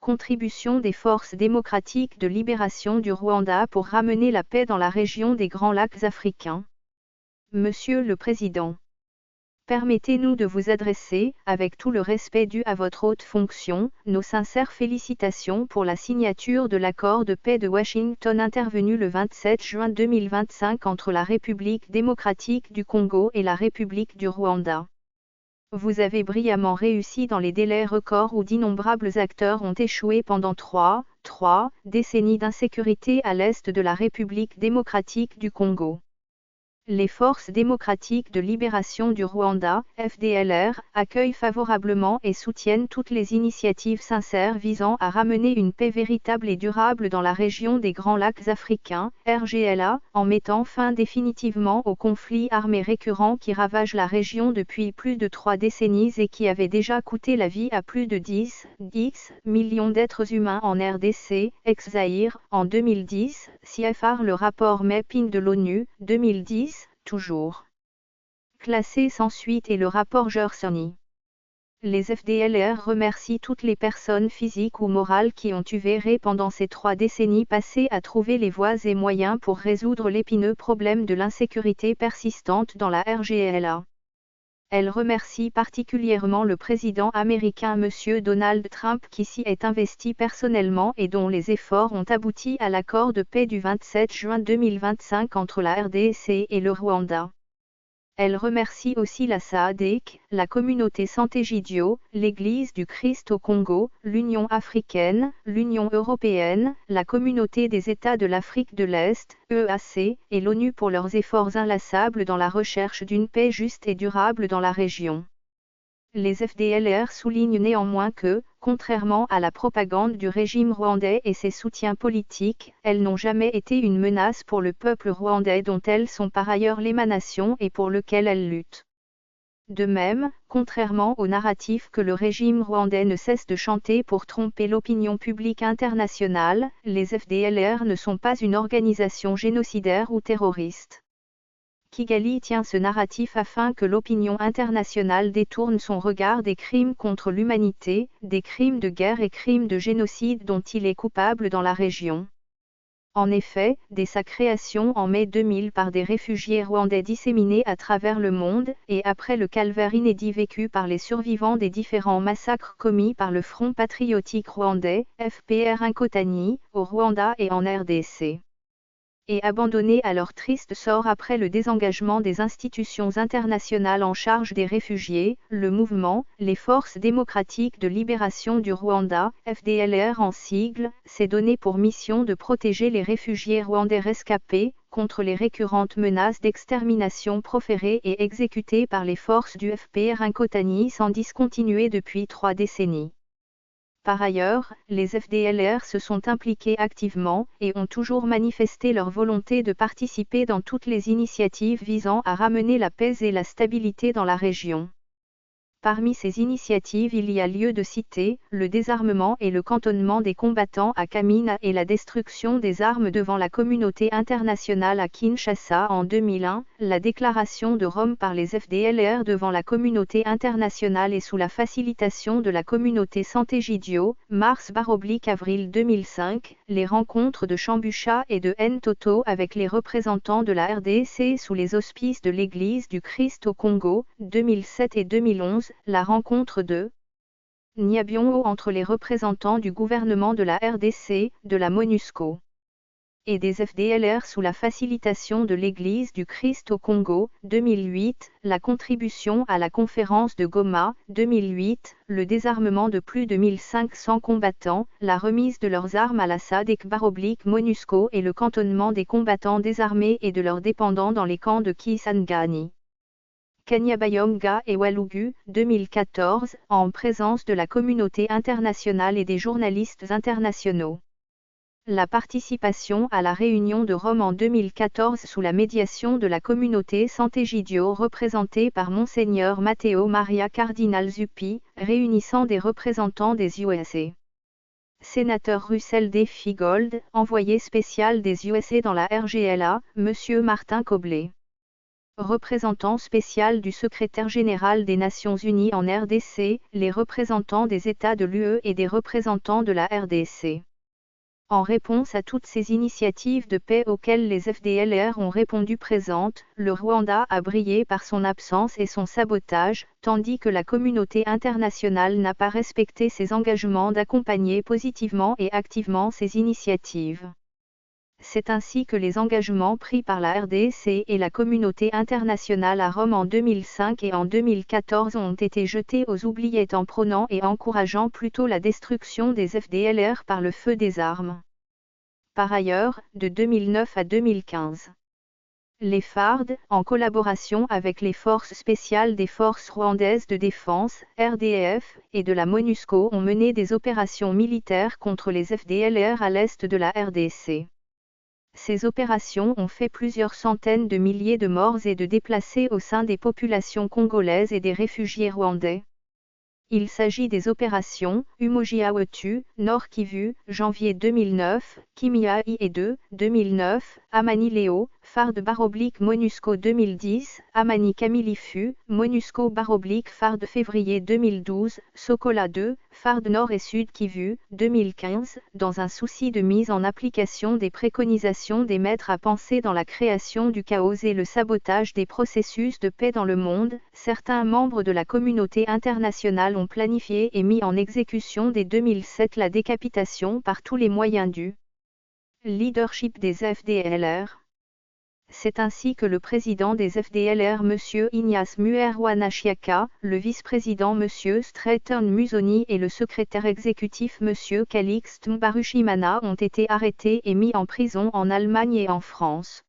contribution des forces démocratiques de libération du Rwanda pour ramener la paix dans la région des Grands Lacs africains. Monsieur le Président, permettez-nous de vous adresser, avec tout le respect dû à votre haute fonction, nos sincères félicitations pour la signature de l'accord de paix de Washington intervenu le 27 juin 2025 entre la République démocratique du Congo et la République du Rwanda. Vous avez brillamment réussi dans les délais records où d'innombrables acteurs ont échoué pendant trois décennies d'insécurité à l'est de la République démocratique du Congo. Les forces démocratiques de libération du Rwanda, FDLR, accueillent favorablement et soutiennent toutes les initiatives sincères visant à ramener une paix véritable et durable dans la région des Grands Lacs africains, RGLA, en mettant fin définitivement aux conflits armés récurrents qui ravagent la région depuis plus de 3 décennies et qui avaient déjà coûté la vie à plus de 10 millions d'êtres humains en RDC, ex-Zaïre, en 2010, CFR le rapport Mapping de l'ONU, 2010, toujours. Classé sans suite et le rapport Gersony. Les FDLR remercient toutes les personnes physiques ou morales qui ont œuvré pendant ces 3 décennies passées à trouver les voies et moyens pour résoudre l'épineux problème de l'insécurité persistante dans la RGLA. Elle remercie particulièrement le président américain M. Donald Trump qui s'y est investi personnellement et dont les efforts ont abouti à l'accord de paix du 27 juin 2025 entre la RDC et le Rwanda. Elle remercie aussi la SADC, la communauté Sant'Egidio, l'Église du Christ au Congo, l'Union africaine, l'Union européenne, la communauté des États de l'Afrique de l'Est, EAC, et l'ONU pour leurs efforts inlassables dans la recherche d'une paix juste et durable dans la région. Les FDLR soulignent néanmoins que, contrairement à la propagande du régime rwandais et ses soutiens politiques, elles n'ont jamais été une menace pour le peuple rwandais dont elles sont par ailleurs l'émanation et pour lequel elles luttent. De même, contrairement au narratif que le régime rwandais ne cesse de chanter pour tromper l'opinion publique internationale, les FDLR ne sont pas une organisation génocidaire ou terroriste. Kigali tient ce narratif afin que l'opinion internationale détourne son regard des crimes contre l'humanité, des crimes de guerre et crimes de génocide dont il est coupable dans la région. En effet, dès sa création en mai 2000 par des réfugiés rwandais disséminés à travers le monde, et après le calvaire inédit vécu par les survivants des différents massacres commis par le Front patriotique rwandais, FPR Inkotani, au Rwanda et en RDC. Et abandonnés à leur triste sort après le désengagement des institutions internationales en charge des réfugiés, le mouvement, les Forces démocratiques de libération du Rwanda, FDLR en sigle, s'est donné pour mission de protéger les réfugiés rwandais rescapés, contre les récurrentes menaces d'extermination proférées et exécutées par les forces du FPR Inkotani sans discontinuer depuis 3 décennies. Par ailleurs, les FDLR se sont impliqués activement et ont toujours manifesté leur volonté de participer dans toutes les initiatives visant à ramener la paix et la stabilité dans la région. Parmi ces initiatives il y a lieu de citer, le désarmement et le cantonnement des combattants à Kamina et la destruction des armes devant la communauté internationale à Kinshasa en 2001, la déclaration de Rome par les FDLR devant la communauté internationale et sous la facilitation de la communauté Sant'Egidio, mars/avril 2005, les rencontres de Chambucha et de Ntoto avec les représentants de la RDC sous les auspices de l'Église du Christ au Congo, 2007 et 2011, la rencontre de Nyabiongo entre les représentants du gouvernement de la RDC, de la MONUSCO et des FDLR sous la facilitation de l'Église du Christ au Congo, 2008, la contribution à la conférence de Goma, 2008, le désarmement de plus de 1500 combattants, la remise de leurs armes à la SADC/MONUSCO et le cantonnement des combattants désarmés et de leurs dépendants dans les camps de Kisangani. Kanyabayonga et Walugu, 2014, en présence de la communauté internationale et des journalistes internationaux. La participation à la réunion de Rome en 2014 sous la médiation de la communauté Sant'Egidio représentée par Monseigneur Matteo Maria Cardinal Zuppi, réunissant des représentants des USA. Sénateur Russell D. Feingold, envoyé spécial des USA dans la RGLA, M. Martin Kobler. représentant spécial du secrétaire général des Nations Unies en RDC, les représentants des États de l'UE et des représentants de la RDC. En réponse à toutes ces initiatives de paix auxquelles les FDLR ont répondu présentes, le Rwanda a brillé par son absence et son sabotage, tandis que la communauté internationale n'a pas respecté ses engagements d'accompagner positivement et activement ces initiatives. C'est ainsi que les engagements pris par la RDC et la communauté internationale à Rome en 2005 et en 2014 ont été jetés aux oubliettes en prônant et encourageant plutôt la destruction des FDLR par le feu des armes. Par ailleurs, de 2009 à 2015, les FARD, en collaboration avec les forces spéciales des forces rwandaises de défense, RDF, et de la MONUSCO ont mené des opérations militaires contre les FDLR à l'est de la RDC. Ces opérations ont fait plusieurs centaines de milliers de morts et de déplacés au sein des populations congolaises et des réfugiés rwandais. Il s'agit des opérations Umoja-Wetu, Nord Kivu, janvier 2009, Kimia-I et 2, 2009, Amani-Léo, FARD-MONUSCO 2010, Amani-Kamilifu, MONUSCO-FARD février 2012, Sokola 2, FARD Nord et Sud Kivu, 2015, dans un souci de mise en application des préconisations des maîtres à penser dans la création du chaos et le sabotage des processus de paix dans le monde, certains membres de la communauté internationale ont planifié et mis en exécution dès 2007 la décapitation par tous les moyens du leadership des FDLR. C'est ainsi que le président des FDLR M. Ignace Muerwana-Chiaka, le vice-président M. Straton Musoni et le secrétaire exécutif M. Calixte Mbarushimana ont été arrêtés et mis en prison en Allemagne et en France,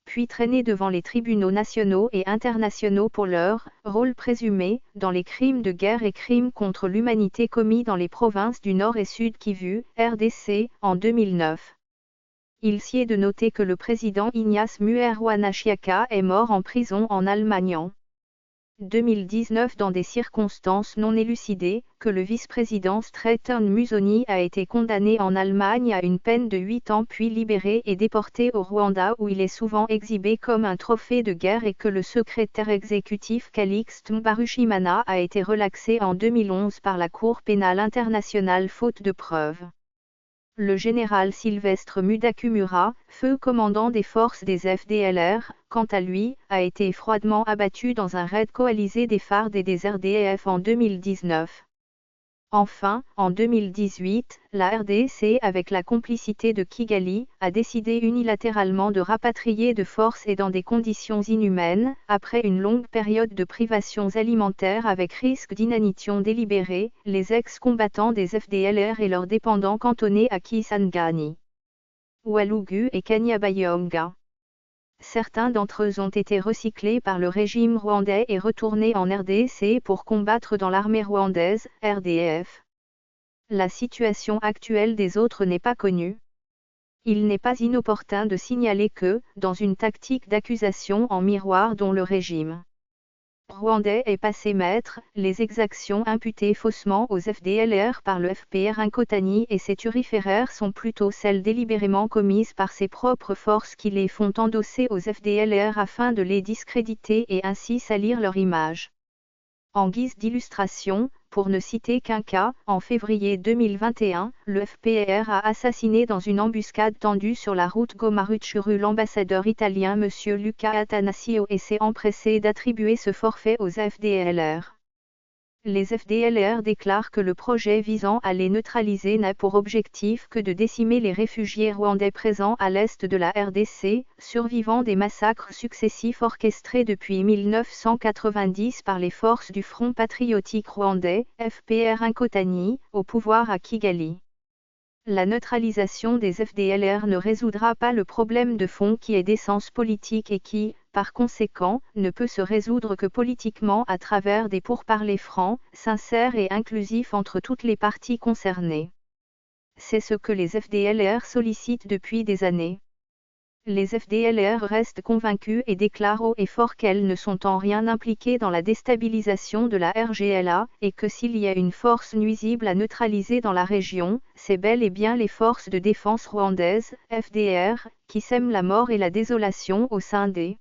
puis traînés devant les tribunaux nationaux et internationaux pour leur rôle présumé dans les crimes de guerre et crimes contre l'humanité commis dans les provinces du Nord et Sud Kivu, RDC, en 2009. Il s'y est de noter que le président Ignace Muerwana-Chiaka est mort en prison en Allemagne en 2019 dans des circonstances non élucidées, que le vice-président Straton Musoni a été condamné en Allemagne à une peine de 8 ans puis libéré et déporté au Rwanda où il est souvent exhibé comme un trophée de guerre et que le secrétaire exécutif Calixte Mbarushimana a été relaxé en 2011 par la Cour pénale internationale faute de preuves. Le général Sylvestre Mudakumura, feu commandant des forces des FDLR, quant à lui, a été froidement abattu dans un raid coalisé des FARD et des RDF en 2019. Enfin, en 2018, la RDC avec la complicité de Kigali, a décidé unilatéralement de rapatrier de force et dans des conditions inhumaines, après une longue période de privations alimentaires avec risque d'inanition délibérée, les ex-combattants des FDLR et leurs dépendants cantonnés à Kisangani, Walugu et Kanyabayonga. Certains d'entre eux ont été recyclés par le régime rwandais et retournés en RDC pour combattre dans l'armée rwandaise, RDF. La situation actuelle des autres n'est pas connue. Il n'est pas inopportun de signaler que, dans une tactique d'accusation en miroir dont le régime rwandais est passé maître, les exactions imputées faussement aux FDLR par le FPR Inkotani et ses turiféraires sont plutôt celles délibérément commises par ses propres forces qui les font endosser aux FDLR afin de les discréditer et ainsi salir leur image. En guise d'illustration, pour ne citer qu'un cas, en février 2021, le FPR a assassiné dans une embuscade tendue sur la route Goma-Rutshuru l'ambassadeur italien M. Luca Attanasio et s'est empressé d'attribuer ce forfait aux FDLR. Les FDLR déclarent que le projet visant à les neutraliser n'a pour objectif que de décimer les réfugiés rwandais présents à l'est de la RDC, survivants des massacres successifs orchestrés depuis 1990 par les forces du Front patriotique rwandais, FPR Inkotani, au pouvoir à Kigali. La neutralisation des FDLR ne résoudra pas le problème de fond qui est d'essence politique et qui, par conséquent, ne peut se résoudre que politiquement à travers des pourparlers francs, sincères et inclusifs entre toutes les parties concernées. C'est ce que les FDLR sollicitent depuis des années. Les FDLR restent convaincus et déclarent haut et fort qu'elles ne sont en rien impliquées dans la déstabilisation de la RGLA, et que s'il y a une force nuisible à neutraliser dans la région, c'est bel et bien les forces de défense rwandaises, FDR, qui sèment la mort et la désolation au sein des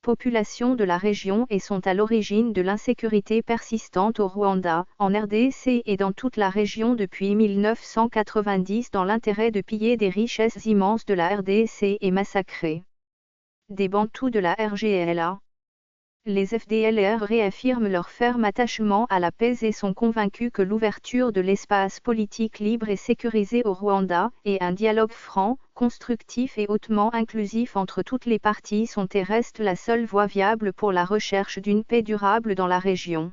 populations de la région et sont à l'origine de l'insécurité persistante au Rwanda, en RDC et dans toute la région depuis 1990 dans l'intérêt de piller des richesses immenses de la RDC et massacrer des Bantous de la RGLA. Les FDLR réaffirment leur ferme attachement à la paix et sont convaincus que l'ouverture de l'espace politique libre et sécurisé au Rwanda, et un dialogue franc, constructif et hautement inclusif entre toutes les parties sont et restent la seule voie viable pour la recherche d'une paix durable dans la région.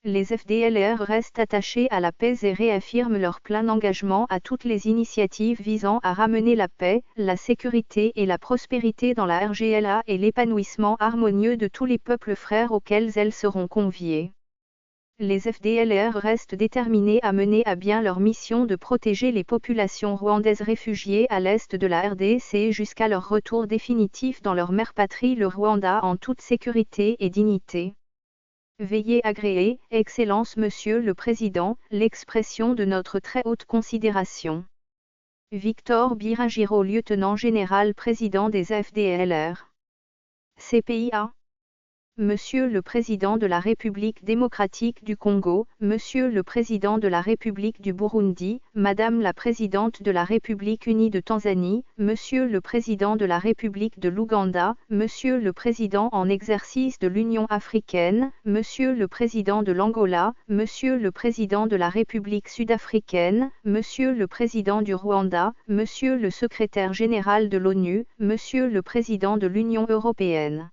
Les FDLR restent attachés à la paix et réaffirment leur plein engagement à toutes les initiatives visant à ramener la paix, la sécurité et la prospérité dans la RGLA et l'épanouissement harmonieux de tous les peuples frères auxquels elles seront conviées. Les FDLR restent déterminés à mener à bien leur mission de protéger les populations rwandaises réfugiées à l'est de la RDC jusqu'à leur retour définitif dans leur mère patrie le Rwanda en toute sécurité et dignité. Veuillez agréer, Excellence Monsieur le Président, l'expression de notre très haute considération. Victor Biragiro, lieutenant général président des FDLR. CPIA. Monsieur le Président de la République démocratique du Congo, Monsieur le Président de la République du Burundi, Madame la Présidente de la République unie de Tanzanie, Monsieur le Président de la République de l'Ouganda, Monsieur le Président en exercice de l'Union africaine, Monsieur le Président de l'Angola, Monsieur le Président de la République sud-africaine, Monsieur le Président du Rwanda, Monsieur le Secrétaire général de l'ONU, Monsieur le Président de l'Union européenne.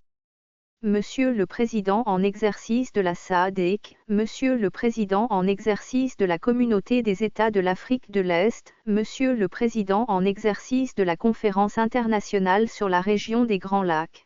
Monsieur le Président en exercice de la SADC, Monsieur le Président en exercice de la Communauté des États de l'Afrique de l'Est, Monsieur le Président en exercice de la Conférence internationale sur la région des Grands Lacs.